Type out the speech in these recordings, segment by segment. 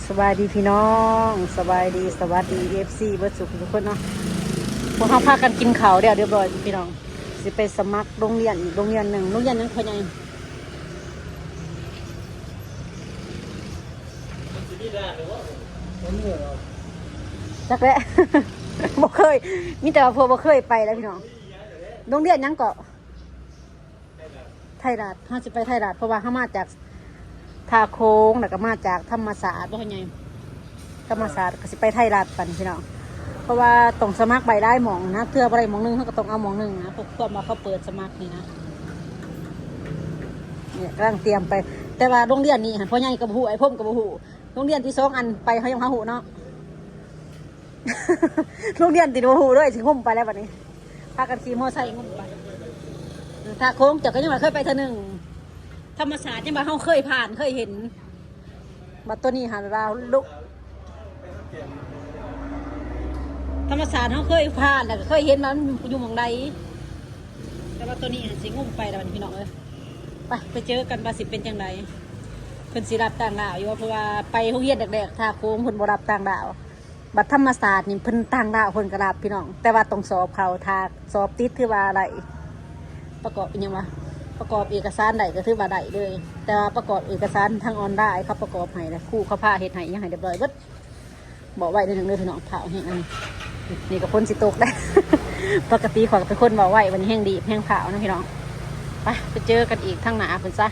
สบายดีพี่น้องสบายดีสวัสดีFCเบิร์ดสุขทุกคนเนาะพวกเขาพากันกินข้าวเดี๋ยวเรียบร้อยพี่น้องสิไปสมัครโรงเรียนอีกโรงเรียนหนึ่งโรงเรียนนั้นเขาใหญ่จักแหละ บ่เคยมีแต่ว่าพวกบ่เคยไปแล้วพี่น้องโรงเรียนยังเกาะไทยรัฐเขาจะไปไทยรัฐเพราะว่าเขามาจากท่าโค้งแล้วก็มาจากธรรมศาสตร์ว่าไงธรรมศาสตร์ก็สิไปไทยรัฐปันพี่น้องเพราะว่าต้องสมัครใบได้หมองนะเทื่อใบหมองนึงเขาก็ต้องเอาหมองนึงนะพวกตัวมาเขาเปิดสมัครนี่นะเนี่ยกำลังเตรียมไปแต่ว่าโรงเรียนนี่พ่อใหญ่กับหูไอ้พ่มกับหูโรงเรียนที่2อันไปเขายังหาหูเนาะ โรงเรียนติดหูด้วยถึงงุ่มไปแล้ววันนี้พากันขี่มอไซค์งุ่มไปท่าโค้งจากก็ยังมาเคยไปเท่านึงธรรมศาสตร์ยังมาเขาเคยผ่านเคยเห็นบัดตัวนี้หาเราลุกธรรมศาสตร์เขาเคยผ่านแต่เคยเห็นมันอยู่หม่องใดแต่ว่าตัวนี้สิงุ่มไปแล้วพี่น้องเลยไปเจอกันบาสิเป็นจังไดเพิ่นสิรับต่างดาวอยู่เพราะว่าไปโรงเรียนแดกๆท่าโค้งเพิ่นบ่รับต่างดาวบัดธรรมศาสตร์นี่เพิ่นต่างดาวเพิ่นก็รับพี่น้องแต่ว่าต้องสอบเขาทาสอบติดคือว่าอะไรประกอบเป็นยังวะประกอบเอกสารใดก็ถือว่าได้เลยแต่ว่าประกอบเอกสารทางออนไลน์เขาประกอบให้แล้วครูเขาพาเฮ็ดให้ยังให้เรียบร้อยเบิดบอกไว้ในหนึ่งเลยพี่น้องเผาให้อันนี่ก็พ้นสิตกได้ ปกติขอยเป็นคนบอกไว้วันนี้แห้งดีแห้งเผานะพี่น้องไปเจอกันอีกทางหนาเพิ่นซะ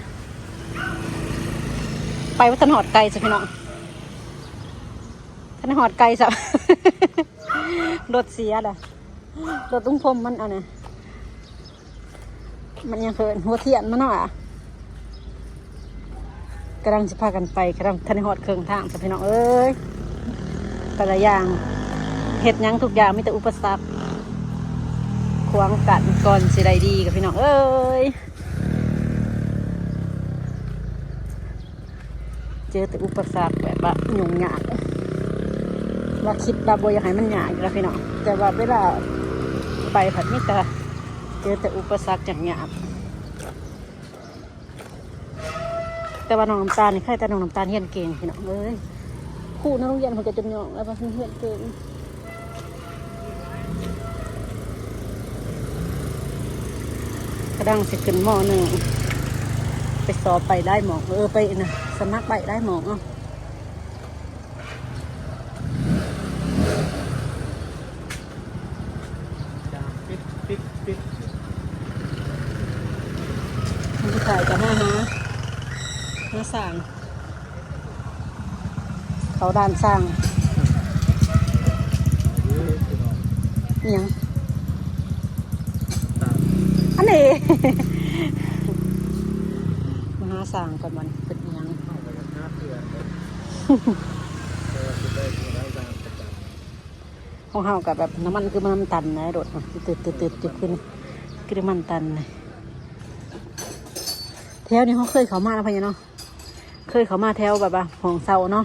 ไปวัดถนนหอดไกลสิพี่น้องถนนหอดไกลสับ รถเสียล่ะรถตุ้งพรมมันเอาเนี่ยมันยังเขินหัวเทียนมันเนาะกำลังจะพากันไปกำลังทันหอดเครื่องทางสับพี่น้องเอ้ยแต่ละอย่างเห็ดยังทุกอย่างมีแต่อุปสรรคขวางกันก่อนสิได้ดีกับพี่น้องเอ้ยเจอแต่อุปสรรคแบบว่ายุ่งยากว่าคิดว่าบ่อยากให้มันยากอยู่แล้วพี่น้องแต่ว่าเวลาไปผัดนี่แต่เจอแต่อุปสรรคอย่างยากแต่ว่าน้องน้ำตาลนี่ใครแต่น้องน้ำตาลเฮียนเก่งพี่น้องเอ้ยคู่นักโรงเรียนเขาจะจำยองแล้วว่าเฮียนเก่งกระดังสิขึ้นม.1ไปสอบไปได้หมอกไปนะสมัครไปได้หมอกเนาะผู้ชายจะมาสั่งเขาด้านสร้างยังอันนี้ มาสั่งก่อนมันเป็นยังของเฮากับแบบน้ำมันคือมันตันนะโดดตืดจุดขึ้นคือมันตันเลยแถวนี้เขาเคยเขามาแล้วพะเนี่ยเนาะเคยเขามาแถวแบบว่าของเซาเนาะ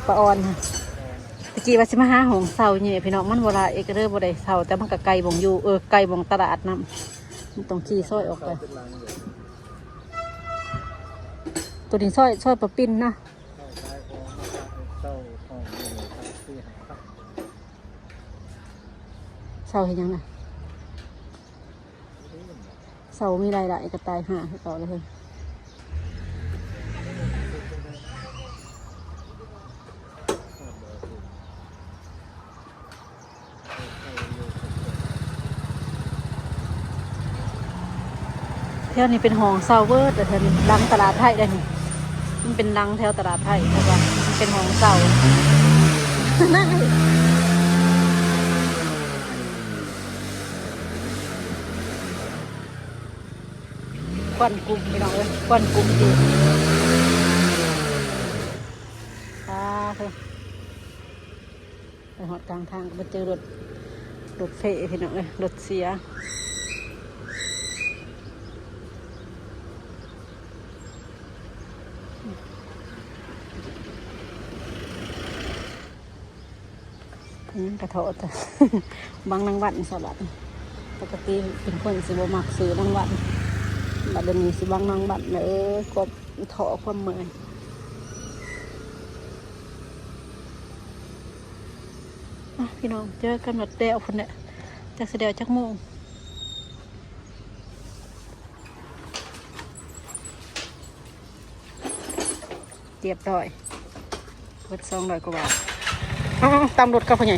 ปะออนค่ะตะกี้ว่าสิมาหาของเซาเนี่ยพี่น้องมันโบราณเอกเด้อโบราณเซาแต่มันก็ไกลบ่งอยู่ไกลบ่งตลาดน้ำมันต้องขี่ซอยออกไปตัวนี้ซอยปะปิ้นนะเซาเห็นยังไงเสามีรายละกระต่ายหาให้ต่อเลยแถวนี้เป็นห้องเซาเวิร์ดแต่แถวนี้รังตลาดไทยได้นี่มันเป็นรังแถวตลาดไทยเพราะว่ามันเป็นห้องเซานั่นควันกลุ่มพี่น้องเลยควันกลุ่มดีเถอะไปหอดกลางทางไปเจอรถเฟะพี่น้องเลยรถเสียกระโถดบางนางวันสลัดปกติเป็นคนสิบมักซื้อนางวัน บัดเดี๋ยวนี้สิบังนางบัดเนอกบถอความเมื่อยพี่น้องเจอกันหมดเดียวคนเนี่ยจากเสด็จจักโมงเรียบร้อยเบิด200 กว่าบาทตามรถกับพ่อใหญ่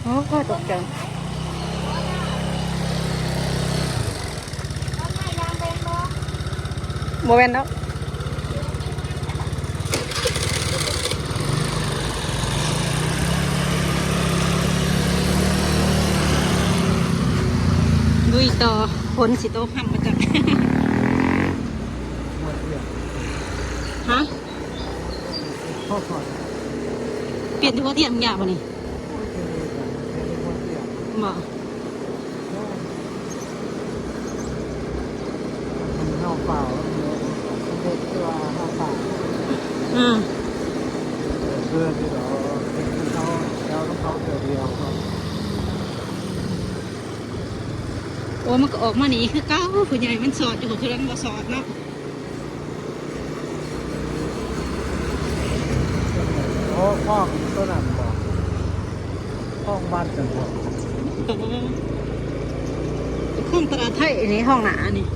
โอ้ก็ตกจังโมเมนต์แล้วลุยต่อฝนสิโตห้ำมาจากฮะเปลี่ยนที่ว่าเทียมยากป่ะนี่บอกห้าวเปล่าเด็กที่ว่าห้าวเปล่าเพื่อนที่เราเป็นเขาแล้วต้องเขาเกิดเดียวครับ โอ้มันก็ออกมาหนีคือเก้าผู้ใหญ่มันสอดอยู่คือนั้นบ่สอดเนาะ โอ้ห้องต้นนั้นบอกห้องบ้านจังหวัด ข้องตลาดไทยนี่ห้องหนานี่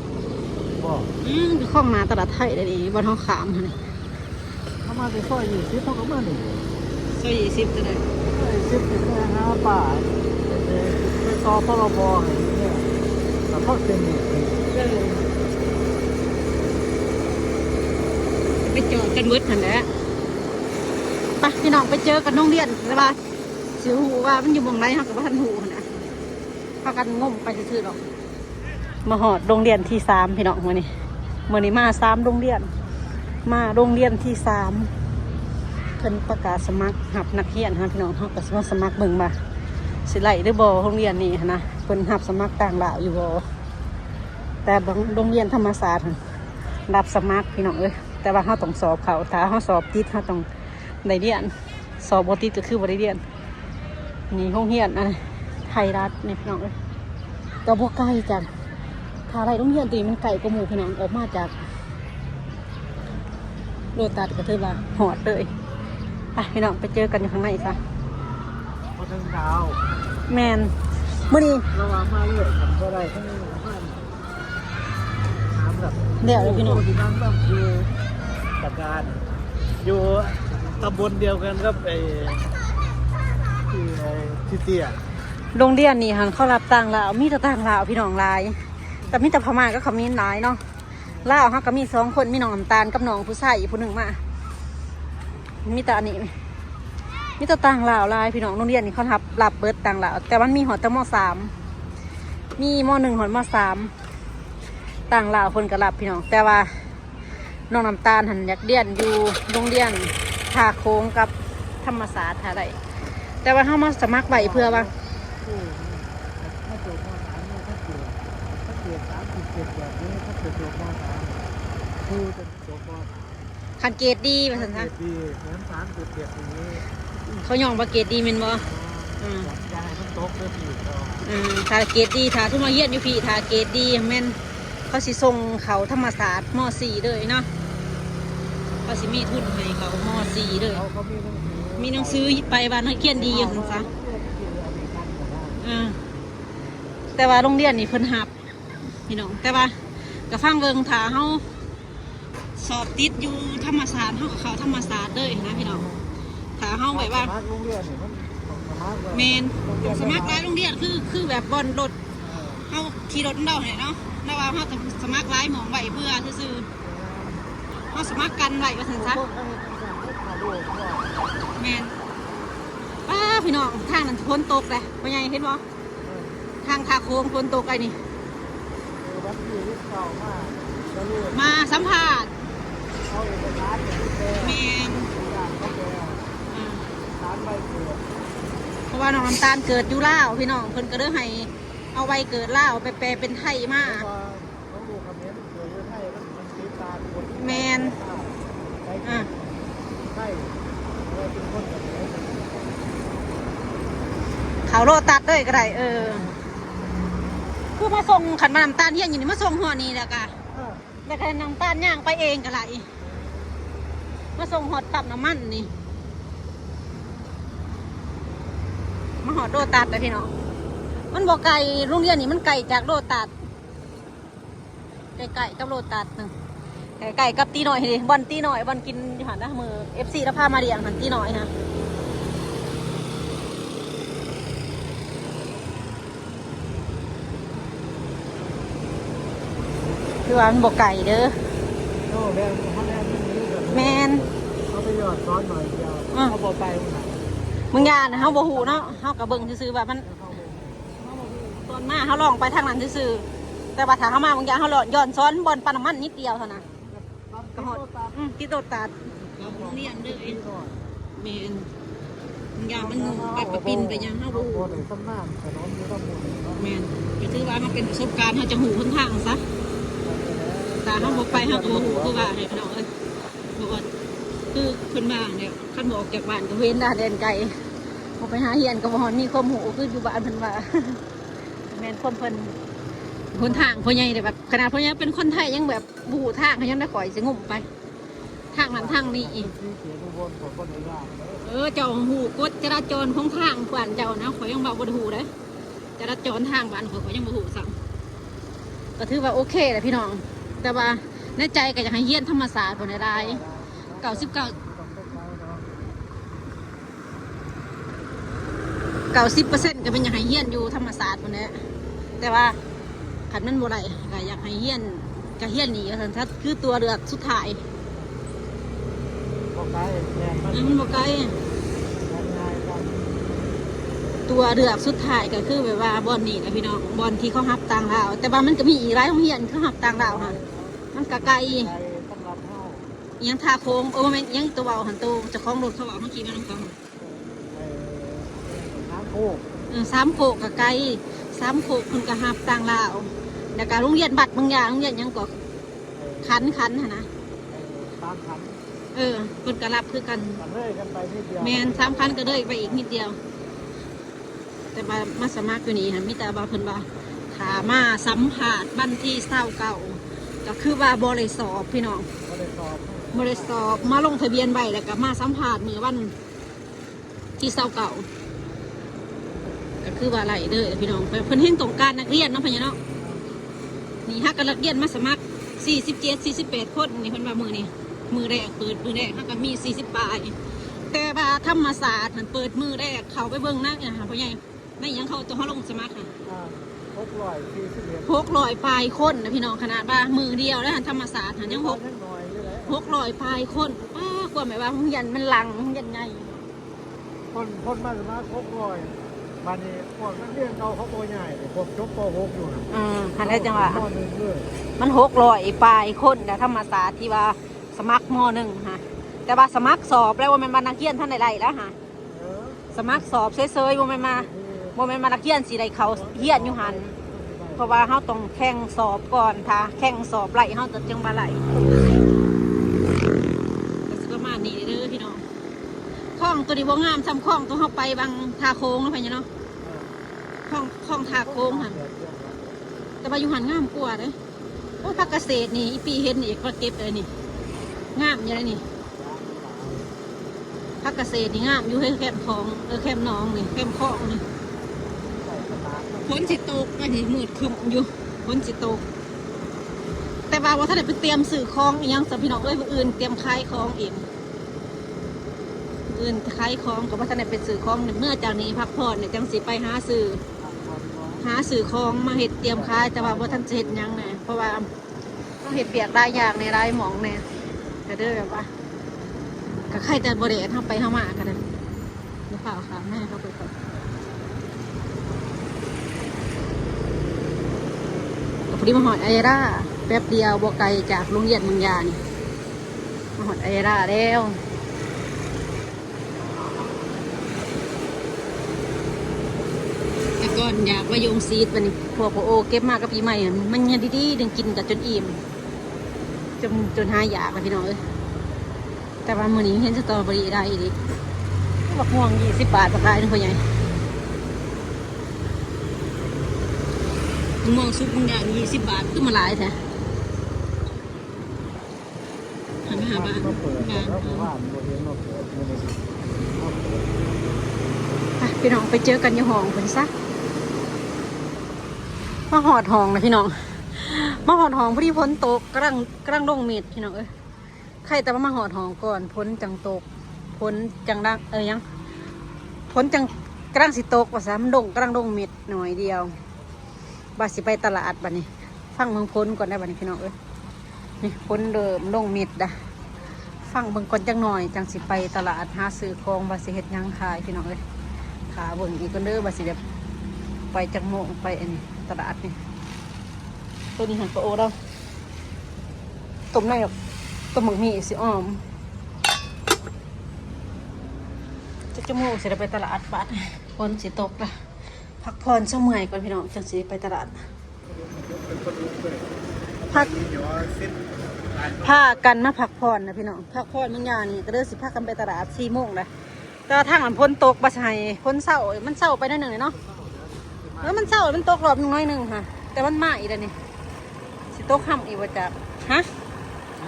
บอก คือข้องหนาตลาดไทยเลยนี่บนห้องขามนี่ เขามาไปซอยอยู่ซิเขาก็มาหนึ่ง ซอย20จะได้ ซอยซิถึงแค่5 บาทไปซอพรบอย่างเงี้ยแต่เขาเป็นเนี่ย ไปจอดกันมืดหันแหละไปพี่น้องไปเจอกันโรงเรียนแล้วว่าสิหูว่ามันอยู่หม้องไหนเฮาก็บ่ทันหูหั่นน่ะพากันงมไปซื่อๆดอกมาฮอดโรงเรียนที่3พี่น้องมื้อนี้มา3โรงเรียนมาโรงเรียนที่3เพิ่นประกาศสมัครรับนักเรียนฮะพี่น้องเฮาก็สิมาสมัครเบิ่งว่าสิไล่หรือบ่โรงเรียนนี้นะเพิ่นรับสมัครต่างดาวอยู่บ่แต่บางโรงเรียนธรรมศาสตร์รับสมัครพี่น้องเอ้ยแต่ว่าเฮาต้องสอบเขาถ้าเฮาสอบติดเฮาต้องได้เรียนสอบบ่ติดก็คือบ่ได้เรียนนี่โรงเรียนอันไทยรัฐนี่พี่น้องเอ้ยก็บ่ไกลจังถ้าไรโรงเรียนตัวนี้มันไกลกว่าหมู่พี่น้องออกมาจากโลตัสก็ถือว่าหอดเลยไปพี่น้องไปเจอกันอยู่ข้างในซะ พอถึงดาว แมนมื้อนี้ ระหว่างมาเรื่อยผมก็ได้ทั้งบ้านถามแบบ เดี๋ยวพี่น้อง ที่นั่งต้องอยู่กับการอยู่ตำบลเดียวกันกับไอ้ที่เตี้ย โรงเรียนนี่หันเขารับต่างลาวมีแต่ต่างลาวพี่น้องหลายแต่มีแต่พม่าก็เขามีหลายเนาะลาวเขาก็มี2 คนมีน้องน้ำตาลกับน้องผู้ชายอีกผู้หนึ่งมามีแต่อันนี้มีแต่ต่างลาวหลายพี่น้องโรงเรียนนี่เขารับเบิดต่างลาวแต่มันมีหอดแต่ม.3มีม.1หอดม.3ต่างลาวคนก็รับพี่น้องแต่ว่าน้องน้ำตาลหันอยากเรียนอยู่โรงเรียนท่าโค้งกับธรรมศาสตร์อะไรแต่ว่าเขามาสมัครไว้เพื่อว่าถ้าเกิดม.3เนี่ยถ้าเกิด37แบบนี้ถ้าเกิดจบม.3คือจะจบม.3 คันเกรดดีไปสัน เกร ซะ ดดีเหมือน37อย่างนี้ เขายองว่าเกรดดีแมันบ่ อยากให้มันตกเรื่องอีก ถ้าเกรดดีถ้าทุกมาเยียนอยู่พี่ถ้าเกรดดีแม่นเขาสิส่งเขาธรรมศาสตร์ม.4เลยเนาะเขาสิมีทุนให้เขาม.4เลย เขามีหนังสือไปบ้านนักเรียนดีอยู่สันซะแต่ว่าโรงเรียนนี่เพิ่นหับพี่น้องแต่ว่าก็ฟังเบิ่งถ้าเฮาสอบติดอยู่ธรรมศาสตร์เฮาก็เข้าธรรมศาสตร์เลยนะพี่น้องถ้าเฮาแบบว่าเมนสมัครหลายโรงเรียนคือแบบบอนรถเฮาขี่รถเดาเนี่ยเนาะแต่ว่าเฮาต้องสมัครหลายหม่องไว้เพื่อซื่อๆเฮาสมัครกันไว้ว่าซั่นซะแมนป้าพี่น้องทางนั้นฝนตกเลยว่าไงเห็นบ่ทางทาโค้งฝนตกไอ้นี่มาสัมภาษณ์แมนเพราะว่าน้องน้ำตาลเกิดอยู่ลาวพี่น้องเพิ่นก็เลยให้เอาไว้เกิดลาวไปแปลเป็นไทยมาแมนเขาโลตัดเลยก็ได้คือมาส่งขันมาน้ำตาลเฮียนอยู่นี่มาส่งหัวนี่แหละกะ แต่แค่น้ำตาลย่างไปเองก็ไหลมาส่งหอดตับน้ำมันนี่มาหอดโดตัดเลยพี่น้องมันบอกไก่โรงเรียนนี่มันไก่จากโดตัดไก่กับโดตัดหนึ่งไก่กับตีหน่อยดิบอลตีหน่อยบอลกินหันนะมือ FC แล้วพามาเรียงหันตีหน่อยฮะคือว่ามันบอกไก่เด้อ โอ้แรงเขาแรงที่นี้แบบ แมน เขาไปหยอดซ้อนหน่อยเดียวเขาบอกไปมันหนัก มึงยานะเฮาบ่ฮู้เนาะเฮากับเบิ่งซื่อๆว่ามันตอนมาเฮาลองไปทางนั้นซื่อๆแต่ว่าถ้าเฮามามึงยาเฮาย้อนซ้อนบอลปานน้ำมันนิดเดียวเท่านั้นก็ฮอดติดโดดตัดเรียนเด้อแม่นมึงยามันไปปินไปยังเฮาบ่ฮู้ สำนักแต่น้องมีต้องหมด แม่นก็ถือว่ามันเป็นประสบการณ์เฮาจะฮู้หนทางซะแต่เฮาบ่ไปเฮาก็บ่ฮู้คือว่าให้พี่น้องเอ้ยบ่ว่าคือเพิ่นว่าเนี่ยคันบ่ออกจากบ้านก็เว้นด่าแดนไกลบ่ไปหาเฮียนก็บ่ฮอดมีความรู้คืออยู่บ้านเพิ่นว่าแม่นความเพิ่นคนทางพ่อใหญ่เนี่ยแบบขนาดพ่อใหญ่เป็นคนไทยยังแบบบูทางเขายังได้ข่อยสิงุ่มไปทางนั้นทางนี้อีก ที่เขียนบนของคนในย่าง เจ้าหูกฎจราจรของทางบ้านเจ้านะข่อยยังบ่หูเลยจราจรทางบ้านข่อยยังบ่หูสั่งก็ถือว่าโอเคแหละพี่น้องแต่ว่าในใจก็อยากให้เฮียนธรรมศาสตร์คนได้90%ก็เป็นอยากให้เฮียนอยู่ธรรมศาสตร์คนนี้แต่ว่าขันมันบ่ได้ก็อยากให้เฮียนก็เฮียนหนีกันถ้าคือตัวเลือกสุดท้าย บอกไปแรงมัน มันบ่ไกล ง่ายกัน ตัวเลือกสุดท้ายก็คือแบบว่าบอลนี่นะพี่น้องบอลที่เขาหับต่างดาวแต่ว่ามันก็มีอีกหลายโรงเรียนเขาหับต่างดาวค่ะมันก็ไกล ใจต้องรับเข้า ยังทาโค้งแม่นยังตัวเบาหันตัวเจะคล้าของรถเขาบอกเมื่อกี้มันเขา น้ำโคก สามโคกก็ไกลสามโคกคนก็หับต่างดาวแล้วก็โรงเรียนบัตรบางอย่างโรงเรียนยังก็ขันหั่นนะ ตามขัน คนก็รับคือกัน มันเรื่อยกันไปนิดเดียว แมน3 คันก็เลยไปอีกนิดเดียว แต่มาสมัครอยู่นี่ค่ะมีแต่บาเพิ่นว่าถามาสัมผัสบันที่เก่าก็คือว่าบริสอบพี่น้อง ก็ได้สอบบ ริสอบมาลงทะเบียนไว้แล้วก็มาสัมผัสมือวันที่เก่าก็คือว่าอะไรเด้อพี่น้องเพิ่นเห็นตรงการนักเรียนเนาะพี่น้องนี่ฮักกันนักเรียนมาสมัคร47-48 คนนี่เพิ่นว่ามือนี่มือแรกเปิดมือแรกฮักก็มี40 ปลายแต่ว่าธรรมศาสตร์มันเปิดมือแรกเขาไปเบิ่งนักนะคะพ่อใหญ่ไม่ยังเขาตัวเขาลงสมัครค่ะ 641 600 ปลายคนนะพี่น้องขนาดว่ามือเดียวแล้วธรรมศาสตร์ยังหน่อยนี่แหละ 600 ปลายคนป้ากว่าหมายว่าห้องยันมันหลังห้องยันไง คนมาสมัคร600บ้านนี้พวกนักเรียนเขาโตใหญ่พวกจบป .6 อยู่นะ หันได้จังหวะ ม .1 เลย มัน600 ปลายคนแต่ธรรมศาสตร์ที่ว่าสมัครม .1 ค่ะแต่ว่าสมัครสอบแล้วว่ามันมานักเรียนท่านใดๆแล้วค่ะ เออ สมัครสอบเซยๆว่ามันมานักเรียนสีใดเขาเฮียนอยู่หันเพราะว่าเขาต้องแข่งสอบก่อนถ้าแข่งสอบไหลเขาจะจังบาไหลก็สิประมาณนี้เด้อพี่น้องคล้องตัวนี้บ่งามซ้ำคล้องตัวเขาไปบางทาโค้งแล้วไปเนาะคล้องทาโค้งหันแต่ว่าอยู่หันงามกว่าเลยโอ้ยพักเกษตรนี่อีปีเห็นนี่ก็เก็บเลยนี่งามอย่างไรนี่พักเกษตรนี่งามอยู่ให้แคมคลองแคมน้องนี่แคมคลองนี่ฝนสิตกอันนี้มืดคึมอยู่ฝนสิตกแต่ว่าถ้าได้ไปเตรียมสื่อคลองอีกยังสัมพี่น้องเอ้ยผู้อื่นเตรียมคลายคลองเองอื่นคลายคลองกับว่าถ้าได้เป็นสื่อคลองเมื่อจากนี้พักผ่อนเนี่ยจังสิไปหาสื่อคลองมาเห็ดเตรียมคลายแต่ว่าท่านจะเห็ดยังไงเพราะว่าต้องเห็ดเปียกได้ยากในได้หมองเนี่ยแต่เด้อแบบว่ากับใครแต่บริเวณเข้าไปเข้ามากันนะหรือเปล่าค่ะแม่เข้าไปก่อนพอดีมาหอดไอร่าแป๊บเดียวบวไกลจากโรงเรียนเมืองยานี่มาหอดไอร่าแล้วแต่ก่อนอยากว่าโยงซีดวันนี้พวกโอเก็บมากับปีใหม่มันยังดีๆดึงกินกับจนอิ่มจนหายอยากนะพี่น้องเอ้ยแต่ว่ามื้อนี้เห็นสตรอเบอรี่ได้อีกบักม่วง20 บาทบักลายนึงพ่อใหญ่ม่วงซุปมึงอย่าง20 บาทขึ้นมาหลายแท้ มาเปิดแล้วผมว่าโมเดลมาเปิดโมเดลมาเปิด พี่น้องไปเจอกันอยู่ห้องเพิ่นซะมาหอดห้องนะพี่น้องมาหอดห้องพอดีฝนตกกำลังลงเม็ดพี่น้องใครแต่ว่ามาหอดห้องก่อนฝนจังตกฝนจังดังยังฝนจังกำลังสิตกว่าซะมันกำลังลงเม็ดหน่อยเดียวบาสิไปตลาดบัดนี้ฟังเมืองฝนก่อนได้บัดนี้พี่น้องนี่ฝนเริ่มลงเม็ดด่ะฟังเบิ่งก่อนจังหน่อยจังสิไปตลาดหาซื้อของบาสิเฮ็ดหยังขายพี่น้องขาเบิ่งอีกก็เด้อบาสิเดี๋ยวไปจังโมงไปอันนี้ตลาดนี่ตัวนี้หันปลาโอเราต้มได้หรอกต้มหมึกมีสิอ้อมจะโมงสิได้ไปตลาดบัดฝนสิตกละพักผ่อนชั่วโมงก่อนพี่น้องจังสิไปตลาดพักผ้ากันมาพักผ่อนนะพี่น้องพักผ่อนมึงยานี่ก็เด้อสิพักกันไปตลาด4 โมงเลยแต่ทางมันพ้นตกบาสิให้พ้นเศร้ามันเศร้าไปหน่อยหนึ่งเลยเนาะแล้วมันเศร้ามันตกรอบน้อยหนึ่งค่ะแต่มันมาอีกแล้วนี่สิตกค่ำอีกว่าจะฮะ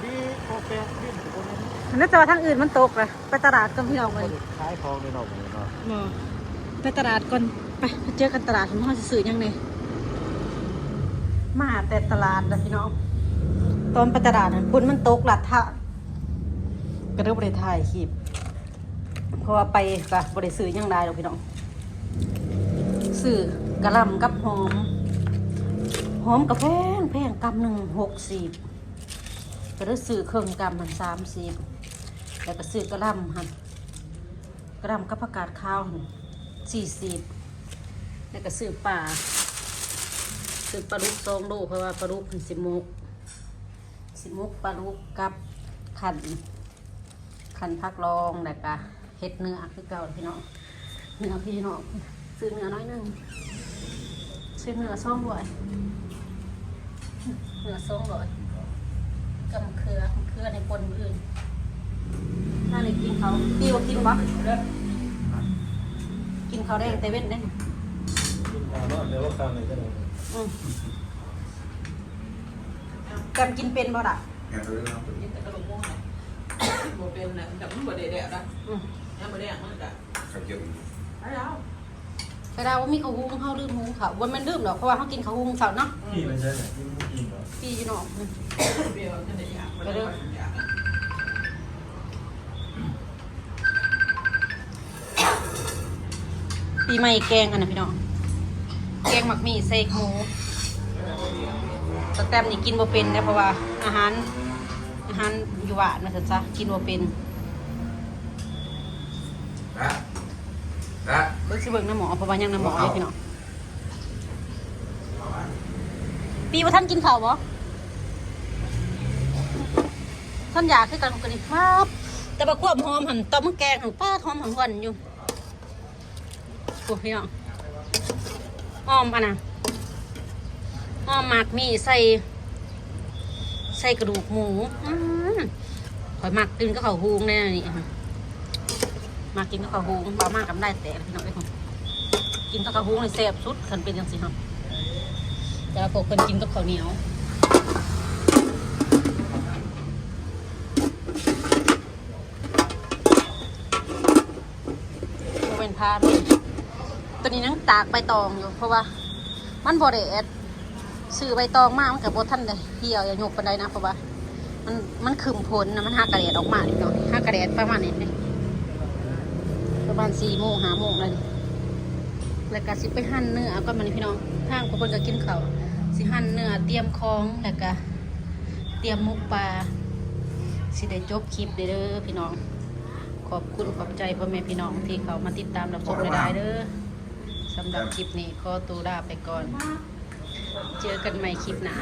ดีโอเคดิ้นโอเค นั่นแต่ว่าทางอื่นมันตกเลยไปตลาดกันพี่น้องเลย ขายของในนอกเลยเนาะ ไปตลาดก่อนไปเจอกันตลาดผมห้องสื่อยังไงมาแต่ตลาดนะพี่น้องตอนไปตลาดนั้นพุ่นมันตกหลัดท่าก็เริ่มบริถ่ายคลิปเพราะว่าไปกับบริสื่อยังได้หรอกพี่น้องสื่อกระลำกับหอมกับแพงกำหนึ่ง60ก็ได้สื่อเครื่องกำมัน30แล้วก็สื่อกระลำหันกระลำกับผักกาดข้าว40แล้วก็สื่อปลาดุก2 โลเพราะว่าปลาดุกเป็นสิมุกปลาดุกกับขันพักรองแล้วก็เห็ดเนื้อคือเก่าพี่น้องซื้อเนื้อน้อยนึงซื้อเนื้อ2 ด้วยเนื้อ2 ด้วยกับเครือในปนอื่นถ้าในกินเขาปีว่ากินบ่กินเขาได้แต่เว้นได้ เดี๋ยวว่าข้าวในก็ได้ กันกินเป็นบ่ล่ะ กินแต่กระดูกหมูนะบ่เป็นนะแต่มันบ่ได้แดดนะยังบ่ได้มันก็ ขับเยอะ ไปแล้ว กระดาว่ามีข้าวหุงเขาลืมหุงเขาวันมันลืมหรอกเพราะว่าเขากินข้าวหุงเสาร์เนาะ พี่มันใช่ไหมพี่ไม่กินหรอ ปีอยู่เนาะ เปรี้ยวจะได้อยากบ่ได้อยาก ปีใหม่แกงกันนะพี่น้องแกงหมักหมี่ใส่หมูสแตมนี่กินบ่เป็นนะเพราะว่าอาหารอยู่บ้านนะจ๊ะกินบ่เป็น นะ เบิ่งสิเบิ่งน้ำหมอเพราะว่ายังน้ำหมอเลยพี่น้องปีว่าท่านกินข้าวบ่ท่านอยากคือกันกันนี่ครับแต่ว่าควบหอมหันตอมแกงหันป้าหอมหันหวนอยู่โอ้พี่น้องหอมอ่ะนะหอมหมักมีใส่กระดูกหมูข่อยหมักกินก็ข้าวหุงแน่นี่มากินก็ข้าวหุงบ่มากกับได้แต่พี่น้องไอ้คนกินก็ข้าวหุงเลยแซ่บสุดคันเป็นจังซี่ครับแต่ว่าพวกคนกินก็ข้าวเหนียวเป็นพาดตัวนี้นั่งตากใบตองอยู่เพราะว่ามันบริเอดซื้อใบตองมากมันกับบท่านเลยเหี่ยวอย่าหยกปันใดนะเพราะว่ามันขึ้นผลนะมันหากระเดดออกมาเนาะหากระเดดประมาณนี้ประมาณ4 โมง5 โมงเลยแล้วก็สิไปหั่นเนื้อก็มันพี่น้องทางคนก็กินข้าวสิหั่นเนื้อเตรียมของแล้วก็เตรียมมุกปลาสิได้จบคลิปเด้อพี่น้องขอบคุณขอบใจพ่อแม่พี่น้องที่เขามาติดตามรับชมได้เด้อสำหรับคลิปนี้ขอตัวลาไปก่อนเจอกันใหม่คลิปหน้า